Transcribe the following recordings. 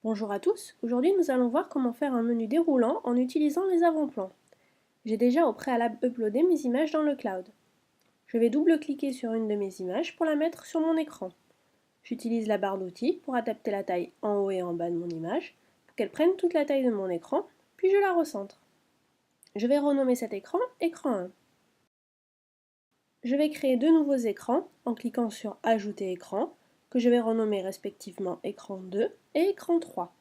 Bonjour à tous, aujourd'hui nous allons voir comment faire un menu déroulant en utilisant les avant-plans. J'ai déjà au préalable uploadé mes images dans le cloud. Je vais double-cliquer sur une de mes images pour la mettre sur mon écran. J'utilise la barre d'outils pour adapter la taille en haut et en bas de mon image pour qu'elle prenne toute la taille de mon écran, puis je la recentre. Je vais renommer cet écran écran 1. Je vais créer deux nouveaux écrans en cliquant sur Ajouter écran, que je vais renommer respectivement écran 2 et écran 3.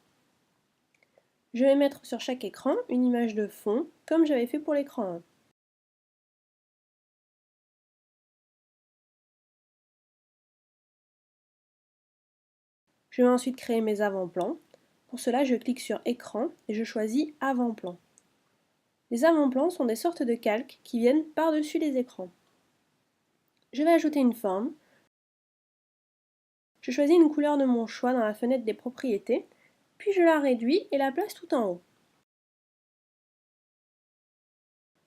Je vais mettre sur chaque écran une image de fond, comme j'avais fait pour l'écran 1. Je vais ensuite créer mes avant-plans. Pour cela, je clique sur Écran et je choisis Avant-plan. Les avant-plans sont des sortes de calques qui viennent par-dessus les écrans. Je vais ajouter une forme. Je choisis une couleur de mon choix dans la fenêtre des propriétés, puis je la réduis et la place tout en haut.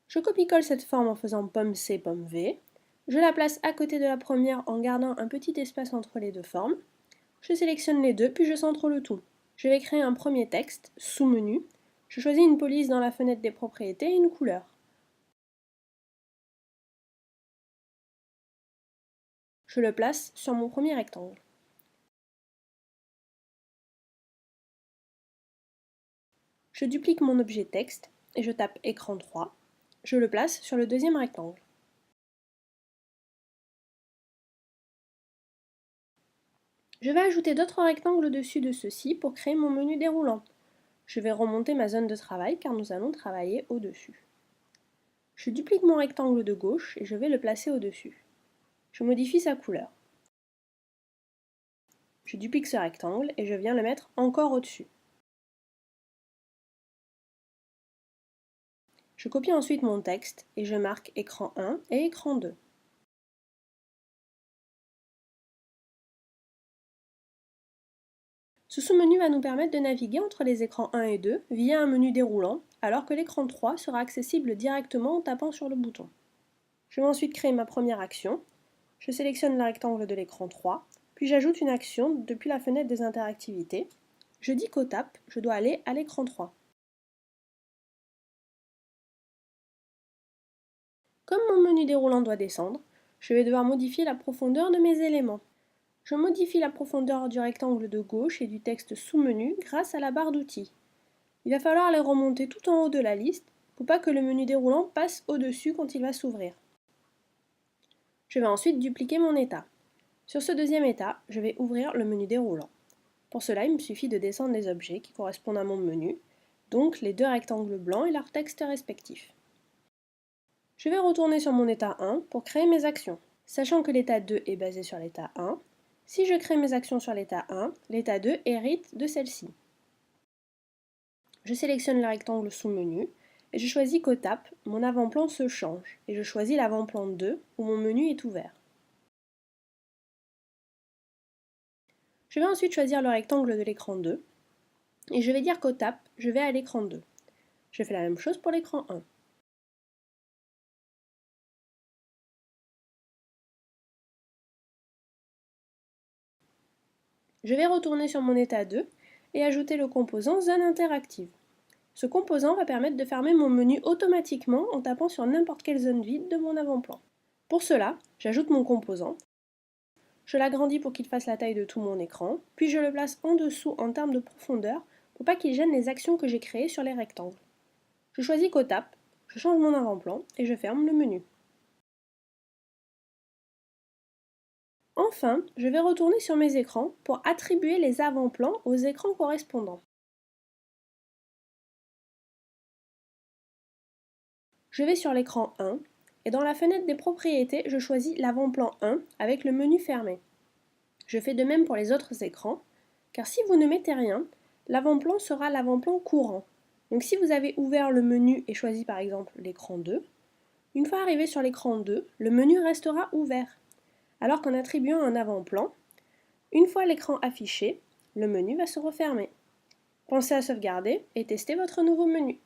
Je copie-colle cette forme en faisant pomme C, pomme V. Je la place à côté de la première en gardant un petit espace entre les deux formes. Je sélectionne les deux, puis je centre le tout. Je vais créer un premier texte, sous-menu. Je choisis une police dans la fenêtre des propriétés et une couleur. Je le place sur mon premier rectangle. Je duplique mon objet texte et je tape écran 3. Je le place sur le deuxième rectangle. Je vais ajouter d'autres rectangles au-dessus de ceux-ci pour créer mon menu déroulant. Je vais remonter ma zone de travail car nous allons travailler au-dessus. Je duplique mon rectangle de gauche et je vais le placer au-dessus. Je modifie sa couleur. Je duplique ce rectangle et je viens le mettre encore au-dessus. Je copie ensuite mon texte et je marque écran 1 et écran 2. Ce sous-menu va nous permettre de naviguer entre les écrans 1 et 2 via un menu déroulant, alors que l'écran 3 sera accessible directement en tapant sur le bouton. Je vais ensuite créer ma première action. Je sélectionne le rectangle de l'écran 3, puis j'ajoute une action depuis la fenêtre des interactivités. Je dis qu'au tap, je dois aller à l'écran 3. Comme mon menu déroulant doit descendre, je vais devoir modifier la profondeur de mes éléments. Je modifie la profondeur du rectangle de gauche et du texte sous-menu grâce à la barre d'outils. Il va falloir les remonter tout en haut de la liste pour pas que le menu déroulant passe au-dessus quand il va s'ouvrir. Je vais ensuite dupliquer mon état. Sur ce deuxième état, je vais ouvrir le menu déroulant. Pour cela, il me suffit de descendre les objets qui correspondent à mon menu, donc les deux rectangles blancs et leurs textes respectifs. Je vais retourner sur mon état 1 pour créer mes actions. Sachant que l'état 2 est basé sur l'état 1, si je crée mes actions sur l'état 1, l'état 2 hérite de celle-ci. Je sélectionne le rectangle sous-menu et je choisis qu'au tap, mon avant-plan se change et je choisis l'avant-plan 2 où mon menu est ouvert. Je vais ensuite choisir le rectangle de l'écran 2 et je vais dire qu'au tap, je vais à l'écran 2. Je fais la même chose pour l'écran 1. Je vais retourner sur mon état 2 et ajouter le composant Zone interactive. Ce composant va permettre de fermer mon menu automatiquement en tapant sur n'importe quelle zone vide de mon avant-plan. Pour cela, j'ajoute mon composant, je l'agrandis pour qu'il fasse la taille de tout mon écran, puis je le place en dessous en termes de profondeur pour pas qu'il gêne les actions que j'ai créées sur les rectangles. Je choisis qu'au tap, je change mon avant-plan et je ferme le menu. Enfin, je vais retourner sur mes écrans pour attribuer les avant-plans aux écrans correspondants. Je vais sur l'écran 1 et dans la fenêtre des propriétés, je choisis l'avant-plan 1 avec le menu fermé. Je fais de même pour les autres écrans, car si vous ne mettez rien, l'avant-plan sera l'avant-plan courant. Donc si vous avez ouvert le menu et choisi par exemple l'écran 2, une fois arrivé sur l'écran 2, le menu restera ouvert. Alors qu'en attribuant un avant-plan, une fois l'écran affiché, le menu va se refermer. Pensez à sauvegarder et tester votre nouveau menu.